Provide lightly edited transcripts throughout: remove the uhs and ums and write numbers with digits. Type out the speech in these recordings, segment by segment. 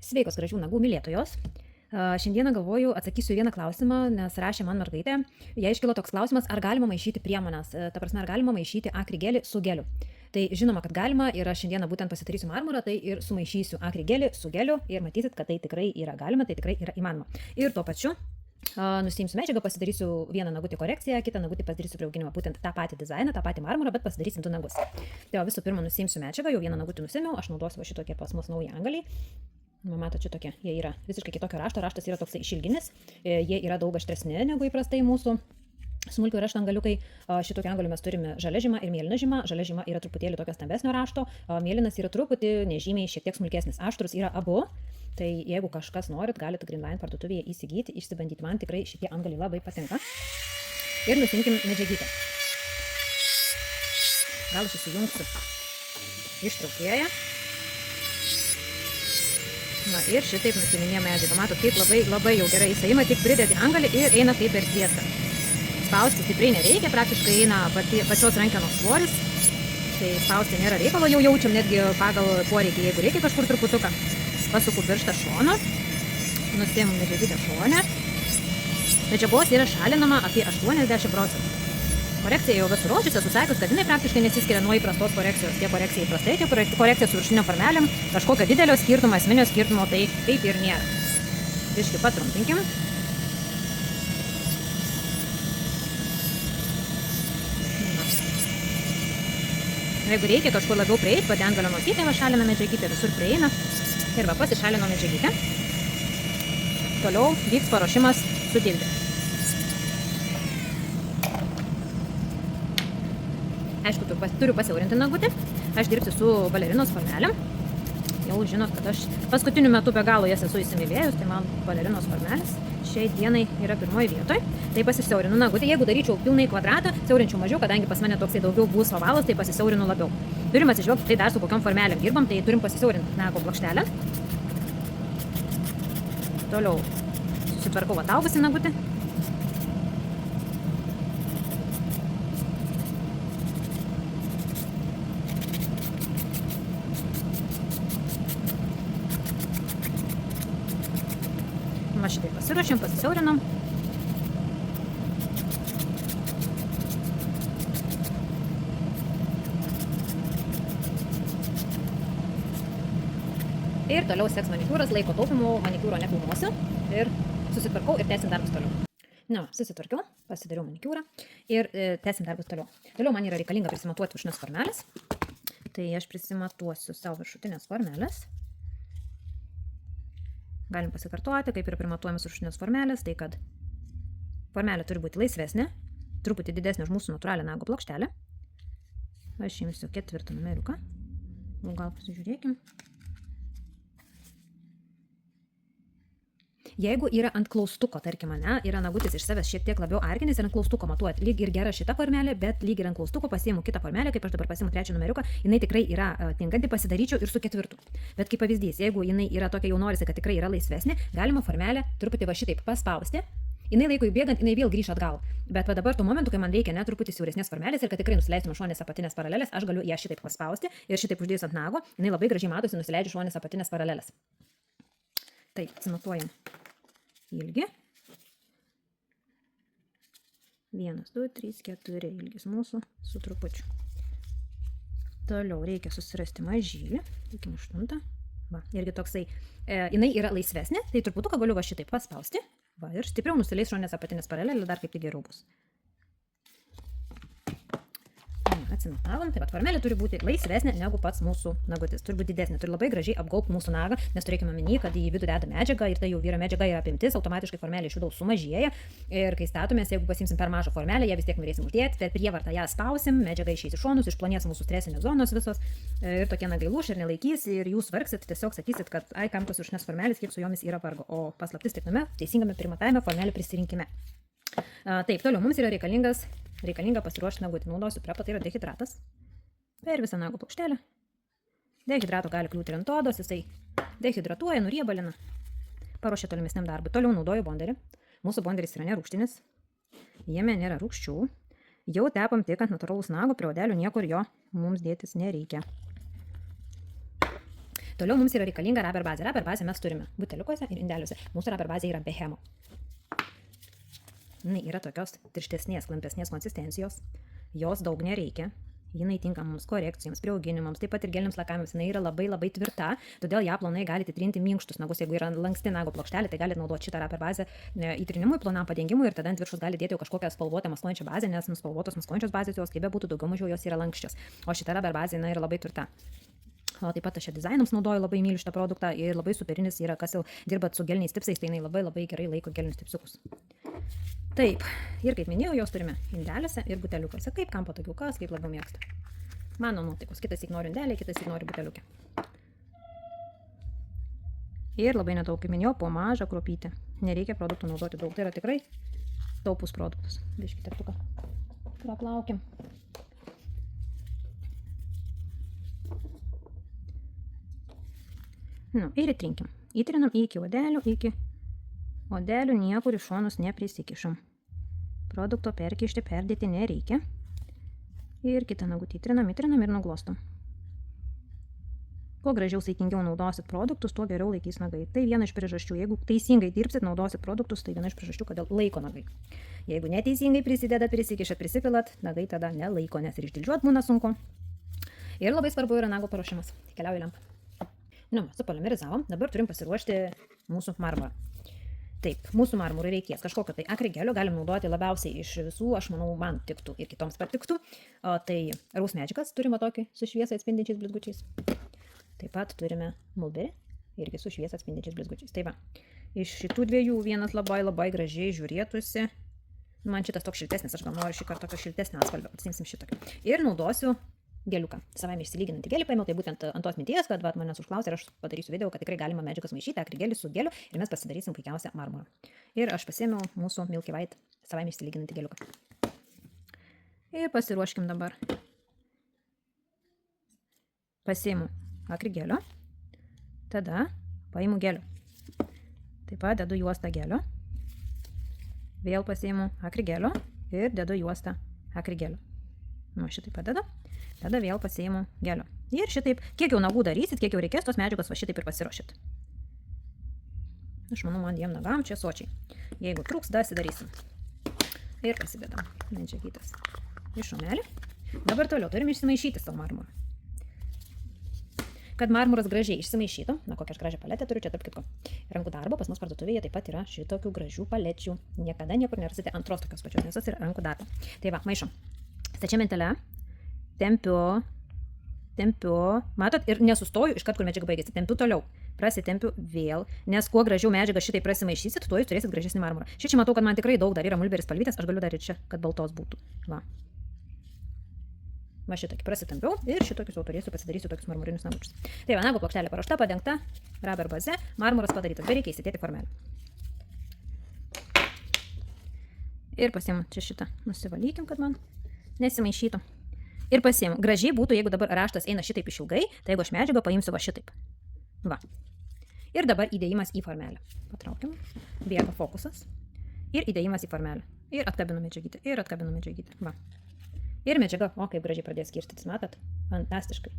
Sveikos gražių nagų mylėtojos. Šiandieną galvoju atsakysiu vieną klausimą, nes rašė man mergaitė. Jai iškilo toks klausimas, ar galima maišyti priemones. Ta prasme, ar galima maišyti akrigelį su geliu. Tai žinoma, kad galima ir aš šiandieną būtent pasidarysiu marmurą, tai ir sumaišysiu akrigelį su geliu ir matysit, kad tai tikrai yra galima, tai tikrai yra įmanoma. Ir tuo pačiu nusiimsiu medžiagą, pasidarysiu vieną nagutį korekciją, kitą nagutį pasidarysiu priauginimą, būtent tą patį dizainą, tą patį marmurą, bet pasidarysim du nagus. Tai visų pirma nusiimsiu medžiagą, jau vieną nagutį nusimiau, aš naudosiu šitokie pas mus nauji angaliai. Matot, šitokie, jie yra visiškai kitokio rašto, raštas yra toksai išilginis, jie yra daug aštresni negu įprastai mūsų smulkių rašto angaliukai. Šitokių angalių mes turime žalia žyma ir mėlyna žyma. Žalia žyma yra truputėlį tokio stambesnio rašto, mėlynas yra truputį nežymiai šiek tiek smulkesnis. Aštrus yra abu, tai jeigu kažkas norit, galite Greenline parduotuvėje įsigyti, išsibandyti. Man tikrai šitie angaliai labai patinka. Ir nusimkim medžiagytę. Gal aš įsijungsiu ištraukėję. Na ir šitaip nusiminė medžiagą. Matot, kaip labai jau gerai įsaima, tik pridėti angalį ir eina kaip per sviestą. Spausti stipriai nereikia, praktiškai eina pačios rankenos svoris. Tai spausti nėra reikalo, jau jaučiam netgi pagal poreikį, jeigu reikia kažkur truputuką. Pasuku pirštą šoną, nusiimu medžiagytę šonę. Medžiagos yra šalinama apie 80%. Korekcija jau visur rodžiusi, esu sakius, kad jinai praktiškai nesiskiria nuo įprastos korekcijos. Tie korekcija įprastai, tie korekcija su viršutinio formelėm, kažkokio didelio skirtumo, esminio skirtumo, tai kaip ir nėra. Biškį patrumpinkim. Jeigu reikia kažkur labiau prieiti, pati angalio nosytė, va šalina medžiagytė, visur prieina. Ir va pasišalino medžiagytę. Toliau vyks paruošimas sudilti. Aišku, turiu pasiaurinti nagutį. Aš dirbsiu su balerinos formelėm. Jau žinot, kad aš paskutiniu metu be galo jas esu įsimylėjus, tai man balerinos formelės šiai dienai yra pirmoji vietoj. Tai pasisiaurinu nagutį. Jeigu daryčiau pilnai kvadratą, siaurinčiau mažiau, kadangi pas mane toksai daugiau bus ovalas, tai pasisiaurinu labiau. Turim atsižvelgti tai dar su kokiom formelėm dirbam, tai turim pasisiaurinti nago plokštelę. Toliau susitvarkau ataugusi nagutį. Va šitai pasiruošėm, pasisiaurinom. Ir toliau seks manikiūras, laiko taupimo, manikiūro nefilmuosiu. Ir susitvarkau ir tęsim darbus toliau. Na, susitvarkiau, pasidariau manikiūrą ir tęsim darbus toliau. Toliau man yra reikalinga prisimatuoti viršutinės formelės. Tai aš prisimatuosiu savo viršutinės formelės. Galim pasikartoti, kaip yra primatuojamas viršutinės formelės, tai kad formelė turi būti laisvesnė, truputį didesnė už mūsų natūralią nago plokštelę. Aš imsiu 4 numeriuką. Gal pasižiūrėkim. Jeigu yra ant klaustuko, tarkim, yra nagutis iš savęs šiek tiek labiau arkinis ir ant klaustuko matuojat, lyg ir gera šita formelė, bet lyg ir ant klaustuko pasiimu kitą formelę, kaip aš dabar pasiimu 3 numeriuką, jinai tikrai yra tinkanti, pasidaryčiau ir su 4. Bet kaip pavyzdys, jeigu jinai yra tokia, jau norisi, kad tikrai yra laisvesnė, galima formelę truputį va šitaip paspausti. Jinai laikui bėgant, jinai vėl grįš atgal. Bet va dabar tuo momentu, kai man reikia net truputį siauresnės formelės ir kad tikrai nusileistume šonės apatinės paralelės, aš galiu ją šitaip paspausti ir šitaip uždėjus ant nago, jinai labai gražiai matosi, nusileidžia šonės apatinės paralelės. Taip, atsimatuojam ilgį. 1, 2, 3, 4 ilgis mūsų su trupučiu. Toliau reikia susirasti mažylį. Reikim 8. Va, irgi toksai. Jinai yra laisvesnė, tai truputuką galiu va šitaip paspausti. Va, ir stipriau nusileis šonės apatinės paralelė, dar kaip tai geriau bus. Atsimatavom, tai pat formelė turi būti laisvesnė negu pats mūsų nagutis. Turi būti didesnė, turi labai gražiai apgaubti mūsų nagą, nes turėkime omeny, kad į vidų deda medžiagą ir tai jau vyro medžiaga yra apimtis, automatiškai formelė iš vidaus sumažėja. Ir kai statomės, jeigu pasimsim per mažą formelę, ją vis tiek norėsim uždėti, per prievartą ją spausim, medžiaga išeis iš šonus, išplonės mūsų stresinės zonos visos ir tokie nagai lūš ir nelaikys ir jūs vargsit, tiesiog sakysit, kad ai kam tos viršutinės formelės, kiek su jomis yra vargo, o paslaptis tik teisingame primatavime formelių prisirinkime. Taip, toliau mums yra reikalinga pasiruošti nagutį. Naudosiu prepą, tai yra dehidratas. Per visą nago plokštelę. Dehidrato gali kliūti ir ant odos, jisai dehidratuoja, nuriebalina. Paruošia tolimesniam darbui. Toliau naudoju bonderį. Mūsų bonderis yra nerūgštinis. Jame nėra rūgščių. Jau tepam tik ant natūralaus nago, prie odelių niekur jo mums dėtis nereikia. Toliau mums yra reikalinga rubber bazė. Rubber bazę mes turime buteliukuose ir indeliuose. Mūsų rubber bazė yra Behemo. Jinai yra tokios tirštesnės, klampesnės konsistencijos. Jos daug nereikia. Jinai tinka mums korekcijoms, priauginimams, taip pat ir geliniams lakavimams. Jinai yra labai labai tvirta, todėl ją plonai galite trinti minkštus nagus. Jeigu yra lanksti nago plokštelė, tai galite naudoti šitą rubber bazę įtrinimui, plonam padengimui ir tada ant viršus galite dėti jau kažkokią spalvotą maskuojančią bazę, nes nuspalvotos maskuojančios bazės jos kaip būtų daugiau mažiau jos yra lankščios. O šita rubber bazė yra labai tvirta. O taip pat aš čia dizainams naudoju, labai myliu šitą produktą ir labai superinis yra, kas jau dirbat su geliniais tipsais, tai jinai labai labai gerai laiko gelinius tipsiukus. Taip, ir kaip minėjau, jos turime indeliuose ir buteliukuose, kaip kam patogiau, kas kaip labiau mėgsta. Mano nuotaikos, kitas ignori indelį, kitas ignori buteliukę. Ir labai nedaug, kaip minėjau, po mažą kruopytę. Nereikia produktų naudoti daug, tai yra tikrai taupus produktas. Biškį teptuką praplaukiam. Ir įtrinkim. Įtrinam iki odelių niekur iš šonus neprisikišam. Produkto perkišti, perdėti nereikia. Ir kitą nagutį įtrinam ir nuglostom. Kuo gražiau saikingiau naudosit produktus, tuo geriau laikys nagai. Tai viena iš priežasčių. Jeigu teisingai dirbsit, naudosit produktus, tai viena iš priežasčių, kodėl laiko nagai. Jeigu neteisingai prisidedat, prisikišat, prisipilat, nagai tada nelaiko, nes ir išdildžiuot būna sunku. Ir labai svarbu yra nago paruošimas. Keliauju lempą. Supolimerizavom, dabar turim pasiruošti mūsų marmurą. Taip, mūsų marmurui reikės kažkokio tai akrigelio, galim naudoti labiausiai iš visų, aš manau, man tiktų ir kitoms patiktų. Tai raus medžiagas turime tokį su šviesą atspindinčiais blizgučiais. Taip pat turime mulberį irgi su šviesą atspindinčiais blizgučiais. Tai va, iš šitų dviejų vienas labai labai gražiai žiūrėtųsi. Man šitas toks šiltesnis, aš gal noriu šį kartą tokio šiltesnio atspalvio, atsimsim šitokį. Ir naudosiu geliuką. Savaime išsilyginantį gelį paėmiau, tai būtent ant tos minties, kad manęs užklausė ir aš padarysiu video, kad tikrai galima medžiagas maišyti, akrigelį su geliu ir mes pasidarysim puikiausią marmurą. Ir aš pasiėmiau mūsų Milky White savaime išsilyginantį geliuką. Ir pasiruoškim dabar. Pasiimu akrigelio, tada paimu gelio. Taip pat dedu juostą gelio, vėl pasiimu akrigelio ir dedu juostą akrigelio. Šitaip padedu. Tada vėl pasiimu gelio. Ir šitaip, kiek jau nagų darysit, kiek jau reikės, tos medžiagos va šitaip ir pasiruošit. Aš manau, man dviem nagam čia sočiai. Jeigu trūks, dasidarysim. Ir pasidedam medžiagytas į šomelį. Dabar toliau turim išsimaišyti savo marmurą. Kad marmuras gražiai išsimaišytų, kokią aš gražią paletę turiu, čia tarp kitko rankų darbo, pas mus parduotuvėje taip pat yra šitokių gražių palečių. Niekada niekur nerasite antros tokios pačios, nes tas yra rankų darbo. Tai va, maišom. Stačia mentele. Tempiu, matot, ir nesustoju iškart, kur medžiaga baigėsi, tempiu toliau, prasitempiu vėl, nes kuo gražiau medžiagą šitai prasimaišysit, tuo jūs turėsit gražesnį marmurą. Čia matau, kad man tikrai daug dar yra mulberis spalvytės, aš galiu dar ir čia, kad baltos būtų. Va šitokį prasitempiau ir šitokius jau turėsiu, pasidarysiu tokius marmurinius nagučius. Tai va, nago plokštelė paruošta, padengta, rubber baze, marmuras padarytas, bereikia įsidėti formelę. Ir pasiimu čia šitą, nusivalykim, kad man nesimaišytų. Ir pasiimu. Gražiai būtų, jeigu dabar raštas eina šitaip išilgai, tai jeigu aš medžiagą paimsiu va šitaip. Va. Ir dabar įdėjimas į formelę. Patraukiam. Bėga fokusas. Ir įdėjimas į formelę. Ir atkabinu medžiagytę. Va. Ir medžiaga, kaip gražiai pradės skirstytis, matot? Fantastiškai.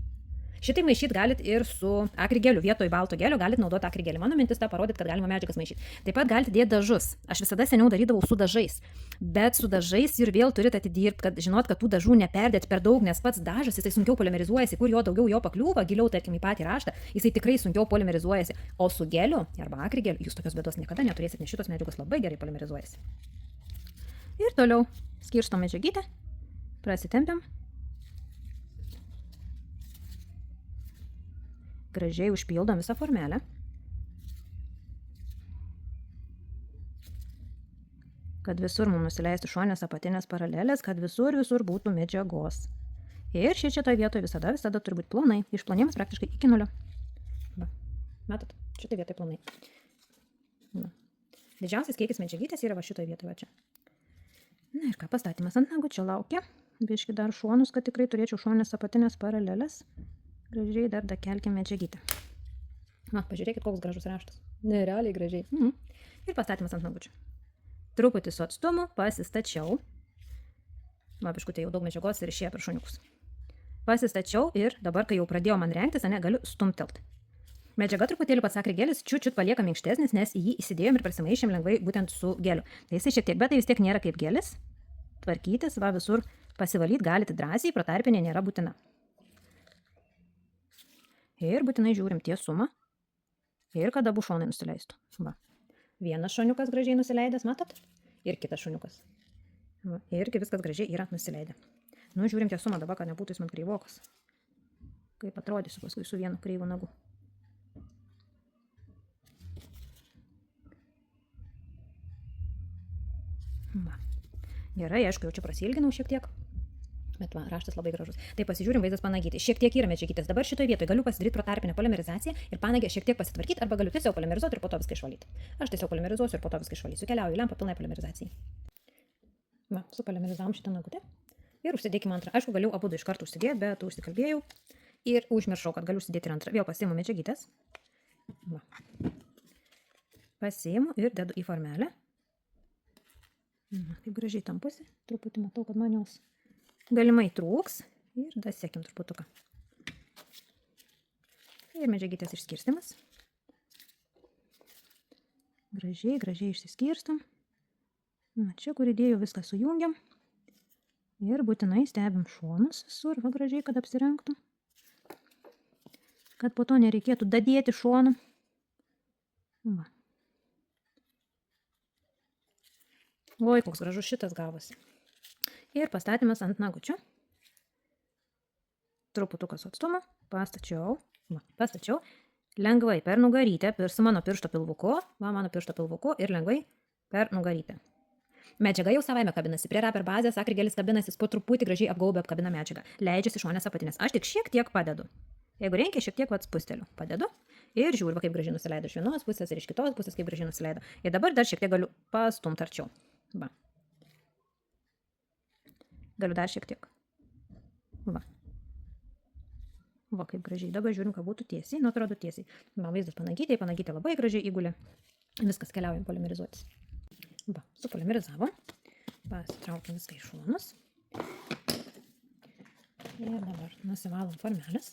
Šitai maišyti galit ir su akrigeliu. Vietoj balto gelio galit naudoti akrigelį. Mano mintis tą parodyti, kad galima medžiagas maišyti. Taip pat galite dėti dažus. Aš visada seniau darydavau su dažais. Bet su dažais ir vėl turite atidirbti, kad žinot, kad tų dažų neperdėt per daug, nes pats dažas jisai sunkiau polimerizuojasi. Kur jo daugiau jo pakliūva, giliau, tarkim, į patį raštą, jisai tikrai sunkiau polimerizuojasi. O su geliu arba akrigeliu jūs tokios bėdos niekada neturėsit, nes šitos medžiagos labai gerai polimerizuojasi. Ir toliau skirstom medžiagytę, prasitempiam. Gražiai užpildom visą formelę. Kad visur mums nusileistų šonės apatinės paralelės, kad visur būtų medžiagos. Ir šitoje vietoje visada turi būti plonai. Išplonėjimas praktiškai iki 0. Va. Matot, šitoje vietoje plonai. Va. Didžiausias kiekis medžiagytės yra va šitoje vietoje va čia. Na ir ką, pastatymas ant nagučio laukia. Biški dar šonus, kad tikrai turėčiau šonės apatinės paralelės. Gražiai dar dakelkim medžiagytę. Pažiūrėkit, koks gražus raštas. Nerealiai gražiai. Ir pastatymas ant nagučio. Truputį su atstumu pasistačiau. Biškutė jau daug medžiagos ir išėjo per šoniukus. Pasistačiau ir dabar, kai jau pradėjo man rengtis, galiu stumtelt. Medžiaga truputėlį pats akrigelis čiut palieka minkštesnis, nes į jį įsidėjom ir prasimaišėm lengvai būtent su geliu. Tai jisai šiek tiek, bet tai vis tiek nėra kaip gelis. Tvarkytis, va visur pasivalyti galite drąsiai, protarpinė nėra būtina. Ir būtinai žiūrim tiesumą. Ir kad abu šonai nusileistų. Va. Vienas šoniukas gražiai nusileidęs, matot? Ir kitas šoniukas. Va. Irgi viskas gražiai yra nusileidę. Nu, žiūrim tiesumą dabar, kad nebūtų jis man kreivokas. Kaip atrodysiu paskui su vienu kreivu nagu. Va. Gerai, aišku, jau čia prasilginau šiek tiek. Bet va, raštas labai gražus. Tai pasižiūrim vaizdas panagyti. Šiek tiek yra medžiagytės. Dabar šitoje vietoje galiu pasidaryti protarpinę polimerizaciją ir panagę šiek tiek pasitvarkyti, arba galiu tiesiog polimerizuoti ir po to viską išvalyti. Aš tiesiog polimerizuosiu ir po to viską išvalysiu. Keliauju į lempą pilnai polimerizacijai. Va, supolimerizavom šitą nagutę. Ir užsidėkime antrą. Aišku, galiu abu iš karto užsidėti, bet užsikalbėjau. Ir užmiršau, kad galiu užsidėti ir antrą. Vėl pasiimu medžiagytės. Va. Pasiimu ir dedu į formelę. Kaip gražiai tampusi. Truputį matau, kad man jos galimai trūks. Ir dasiekim truputuką. Ir medžiagytės išskirstimas. Gražiai išsiskirstam. Čia, kur įdėjau, viską sujungiam. Ir būtinai stebim šonus visur. Va, gražiai, kad apsirengtų. Kad po to nereikėtų dadėti šoną. Va. Oi, koks gražus šitas gavosi. Ir pastatymas ant nagučio. Truputukas atstumo. Pastačiau. Lengvai per nugarytę, su mano piršto pilvuku. Va, mano piršto pilvuku ir lengvai per nugarytę. Medžiaga jau savaime kabinasi. Prie raper bazės akrigelis kabinasi, po truputį gražiai apgaubia apkabina medžiagą. Leidžiasi šonės apatinės. Aš tik šiek tiek padedu. Jeigu reikia, šiek tiek spusteliu. Padedu. Ir žiūriu, kaip gražiai nusileido iš vienos pusės ir iš kitos pusės, kaip gražiai nusileido. Ir dabar dar šiek tiek galiu pastumti arčiau. Va. Galiu dar šiek tiek. Va. Va, kaip gražiai. Dabar žiūrim, kad būtų tiesiai. Nu, atrodo tiesiai. Va, vaizdas panagytė labai gražiai įgulė. Viskas keliaujam polimerizuotis. Va, supolimerizavom. Pasitraukiam viską į šonus. Ir dabar nusivalom formelės.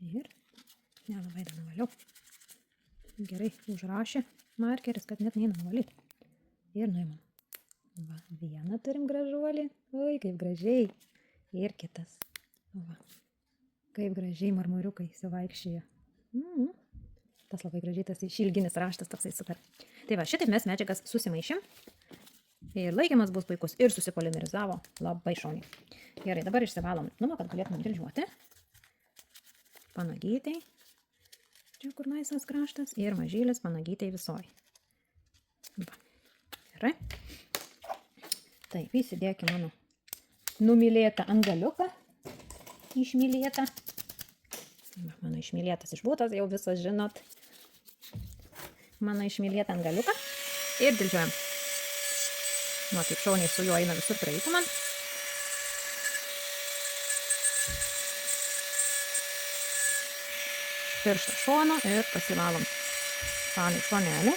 Ir nelabai dar nuvaliau. Gerai, užrašė markeris, kad net neina nuvalyti. Ir nuimam. Va, vieną turim gražuolį. Oi, kaip gražiai. Ir kitas. Va, kaip gražiai marmuriukai įsivaikščioja. Tas labai gražiai, tas išilginis raštas toksai super. Tai va, šitaip mes medžiagas susimaišėm. Ir laikymas bus puikus. Ir susipolimerizavo labai šauniai. Gerai, dabar išsivalom. Kad galėtumėm dėliuoti. Panagytai. Čia kur laisvas kraštas. Ir mažylis panagytai visoj. Va. Gerai. Taip, įsidėkime mano numylėtą angaliuką. Išmylėtą. Va, mano išmylėtas išbūtas, jau visas žinot. Mano išmylėtą angaliuką. Ir dildžiuojam. Nu, kaip šauniai su juo eina visur praeitų man. Pirštą šoną ir pasivalom palei šonelį.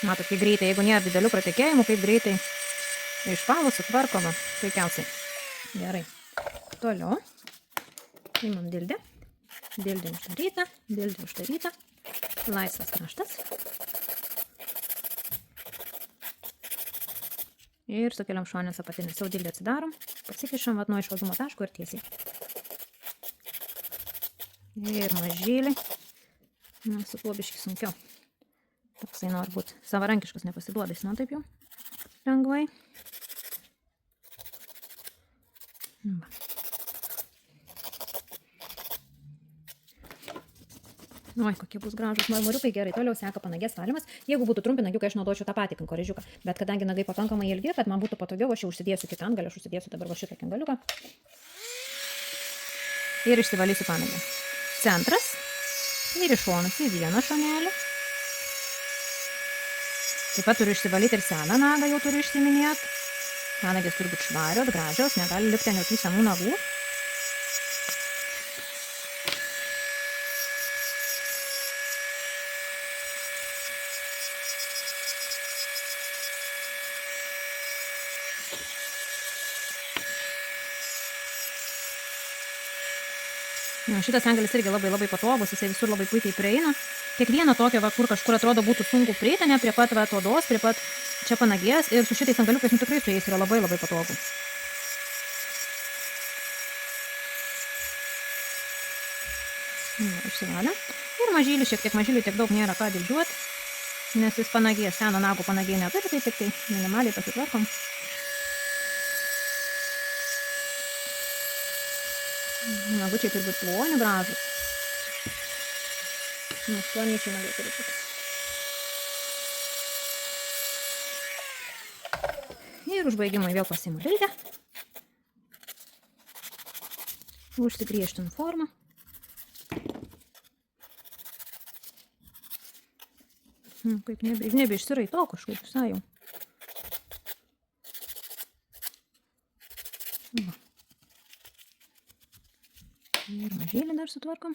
Matot, kaip greitai, jeigu nėra didelių pratekėjimų, kaip greitai išvalo, sutvarkoma, puikiausiai. Gerai. Toliau. Imam dildę. Dildė uždaryta. Laisvas kraštas. Ir sukeliam šonės apatinės. Jau dildę atsidarom. Pasikišam nuo išvazumo taško ir tiesiai. Ir mažylį. Na, su tuo biškį sunkiau. Toksai nori būti savarankiškas, nepasiduoda, jis taip jau lengvai. Va. Oi, kokie bus gražus marmuriukai, gerai, toliau seka panagės valymas. Jeigu būtų trumpi nagiukai, aš naudočiau tą patį kankorėžiuką, bet kadangi nagai pakankamai ilgi, kad man būtų patogiau, aš jau užsidėsiu kitą antgalį, aš užsidėsiu dabar va šitą kengaliuką. Ir išsivalysiu panagę. Centras ir iš šonus į vieną šonelį. Taip pat turiu išsivalyti ir seną nagą, jau turiu išsiminėti. Panagės turi būti švarios, gražios, negali likti jokių senų nagų. Šitas angelis irgi labai labai patogus, jisai visur labai puikiai prieina. Kiekvieną tokią, va, kur kažkur atrodo būtų sunku prieiti, ne, prie pat va, odos, prie pat čia panagės ir su šitais angaliukais tikrai su jais yra labai labai patogu. Išsivalė. Ir mažylį, šiek tiek mažylį, tiek daug nėra ką didžiuoti, nes jis panagės, seno nago panagė neturi, tai tik tai minimaliai pasitvarkom. Nagučiai turi būti ploni, gražus. Plonyčiai nagai turi būti. Ir užbaigimai vėl pasiimu lilkę. Užsigriežtinu formą. Kaip nebeišsiraito kažkaip visai jau. Ir mažėlį dar sutvarkom.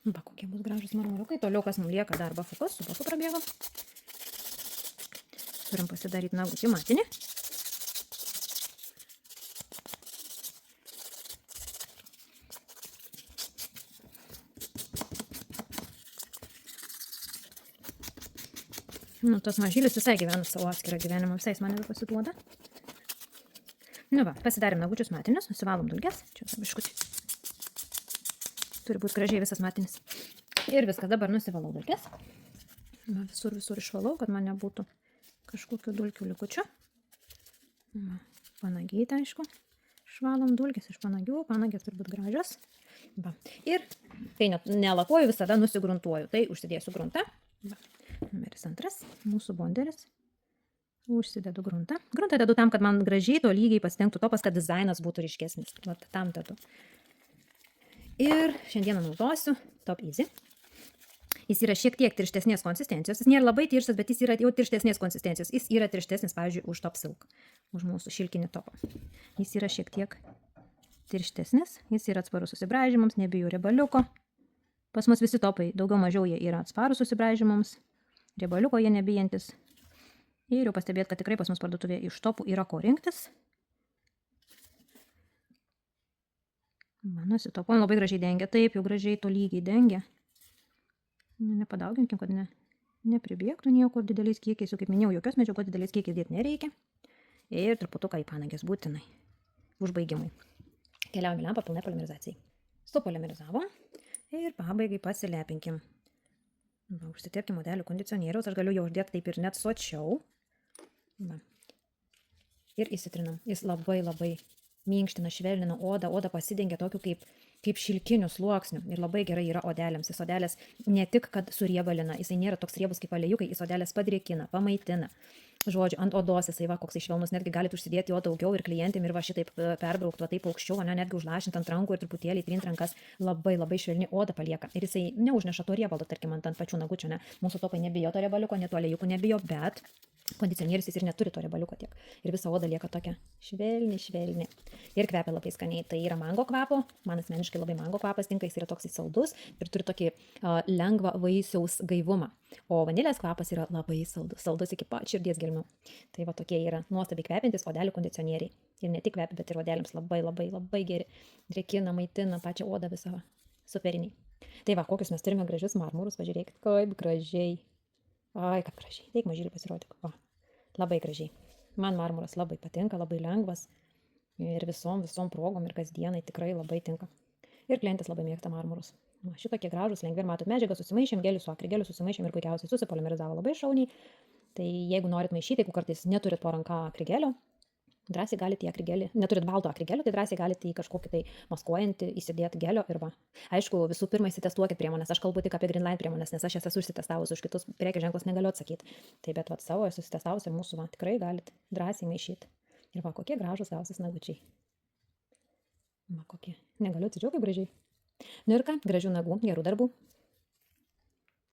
Va, kokie bus gražus marmuriukai. Toliau kas mums lieka dar bafukas, su bafu prabėgom. Turim pasidaryti nagutį matinį. Tas mažylis visai gyvena savo atskirą gyvenimą, visai jis man nepasiduoda. Va, pasidarėm nagučius matinius, nusivalom dulkes, čia biškutį. Turi būti gražiai visas matinis. Ir viskas, dabar nusivalau dulkes. Visur išvalau, kad man nebūtų kažkokių dulkių likučių. Panagytę, aišku. Švalom dulkes iš panagių, panagės turi būti gražios. Ir kai nelakuoju, visada nusigruntuoju. Tai užsidėsiu gruntą. Numeris 2, mūsų bonderis. Užsidedu gruntą. Gruntą dedu tam, kad man gražiai to lygiai pasitengtų topas, kad dizainas būtų ryškesnis. Vat tam dedu. Ir šiandieną naudosiu Top Easy. Jis yra šiek tiek tirštesnės konsistencijos. Jis nėra labai tirštas, bet jis yra jau tirštesnės konsistencijos. Jis yra tirštesnis, pavyzdžiui, už Top Silk. Už mūsų šilkinį topą. Jis yra šiek tiek tirštesnis. Jis yra atsparus susibraižymams, nebijo riebaliuko. Pas mus visi topai, daugiau mažiau jie yra atsparus susibraižymams. Riebaliuko jie nebijantis. Ir jau pastebėt, kad tikrai pas mus parduotuvėje iš topų yra ko rinktis. Nusitopom, labai gražiai dengia. Taip, jau gražiai to lygiai dengia. Nepadauginkim, kad nepribėgtų niekur dideliais kiekiais. Jau kaip minėjau, jokios medžiagos dideliais kiekiais dėti nereikia. Ir truputuką į panagės būtinai. Užbaigimui. Keliaujame lempą pilnai polimerizacijai. Supolimerizavom. Ir pabaigai pasilepinkim. Užsitepkim odelį kondicionieriaus. Aš galiu jau uždėti taip ir net sočiau. Ir įsitrinam. Jis labai labai minkština, švelnina odą. Oda pasidengia tokiu kaip šilkiniu sluoksniu. Ir labai gerai yra odelėms. Jis odelės ne tik, kad suriebalina. Jisai nėra toks riebus kaip aliejukai. Jis odelės padrėkina, pamaitina. Žodžiu, ant odos jisai va, koks švelnus, netgi galite užsidėti jo daugiau ir klientėm ir va šitaip perbraukti, va taip aukščiau, netgi užlašinti ant rankų ir truputėlį trint rankas, labai labai švelni oda palieka. Ir jisai neužneša to riebalo, tarkim, ant pačių nagučių, ne. Mūsų topai nebijo to riebaliuko, net to aliejukų nebijo, bet kondicionierius jis ir neturi to riebaliuko tiek. Ir visa oda lieka tokia švelni. Ir kvepia labai skaniai. Tai yra mango kvapo, man asmeniškai labai mango kvapas tinka, jis yra toks saldus ir turi tokį lengvą vaisiaus gaivumą. O vanilės kvapas yra labai saldus iki pat širdies gelmių. Tai va tokie yra nuostabiai kvepiantis odelių kondicionieriai. Ir ne tik kvepia, bet ir odelėms labai geri. Drėkina, maitina pačią odą visą. Superiniai. Tai va, kokius mes turime gražius marmurus, pažiūrėkit, kaip gražiai. Ai, kaip gražiai. Teik mažylį pasirodyk. Va, labai gražiai. Man marmuras labai patinka, labai lengvas. Ir visom progom ir kasdienai tikrai labai tinka. Ir klientas labai mėgsta marmurus. Va, šitokie gražus, lengvi ir matot medžiagą susimaišėm, gelį su akrigeliu susimaišėm ir puikiausiai susipolimerizavo labai šauniai. Tai jeigu norit maišyti, jeigu kartais neturit po ranka akrigelio, drąsiai galite į akrigelį, neturit balto akrigelio, tai drąsiai galite į kažkokį tai maskuojantį įsidėti gelio ir va. Aišku, visų pirma įsitestuokit priemonės, aš kalbu tik apie Greenline priemonės, nes aš jas esu įsitestavus, už kitus prekės ženklus negaliu atsakyti. Tai bet va savo esu įsitestavus ir mūsų va tikrai galite drąsiai maišyti. Ir va kokie gražus gausis nagučiai. Va kokie, negaliu atsidžiaugti gražiai. Nu ir ką, gražių nagų, gerų darbų.